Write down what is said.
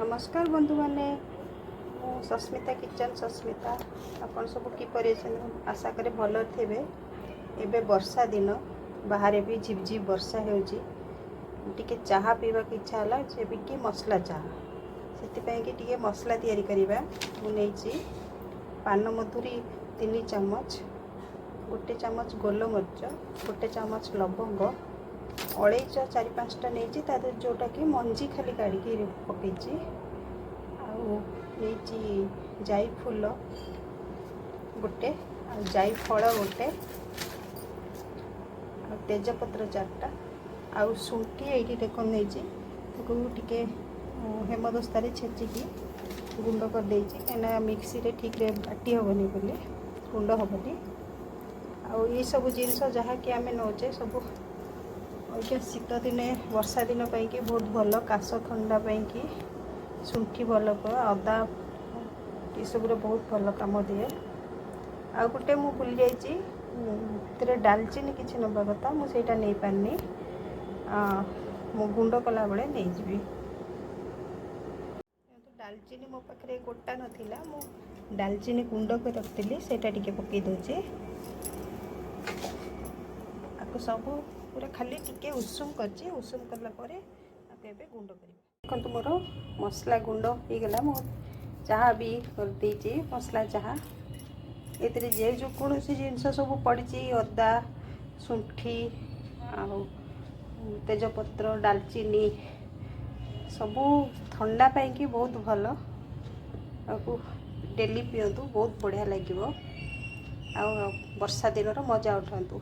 नमस्कार बंधु मैंने सस्मिता किचन सस्मिता आपन सब किपर आशा करे भल थे। एबे वर्षा दिन बाहर भी झिपझिप वर्षा होटी चाह पीवा की इच्छा है जे कि मसला चाह से मसला तैयारी करवा मुझे पान मधुरी 3 चामच, 1 चामच गोलमरीच, 1 चामच लवंग, अलैच 4-5टा नहीं जोटा कि मंजी खाली काढ़ी पकई जाई फूल गोटे जाई फल गोटे तेजपत्र 4टा आउ शुंठी ये देखो नहीं हेमदस्तार छेचिकी गुंड कर कहीं मिक्सी रे ठीक रे बाटी हेनी बोली गुंड हेनी आउ ये सब जिनस जहाँ कि आम नौचे सब शीत दिने वर्षा दिन की बहुत भल काश थंडा की शुंठी भल अदा ये सब बहुत भल कम दिए। आ गोटे मु भूल जाइए डालचीनी किसी नवा कथा मुझे नहीं पारनी मु गुंड कला बेले नहीं जी। डालचीनी मो पाखे गोटा नाला मु डालचीनी गुंड कर रखी से पकई दूचे आपको सब पूरा खाली टिके उषुम कर उषुम कलापर गुंड कर देखो मोर मसला गुंड हो गला मो चाह भी कर मसला चाह ये जे जो कौन सी जिनस सब पड़ी अदा शुंठी तेजपत्र डालचीनी सबू ठंडा पाई बहुत भल आपको डेली पियंतु बहुत बढ़िया लगे आ वर्षा दिन मजा उठातु।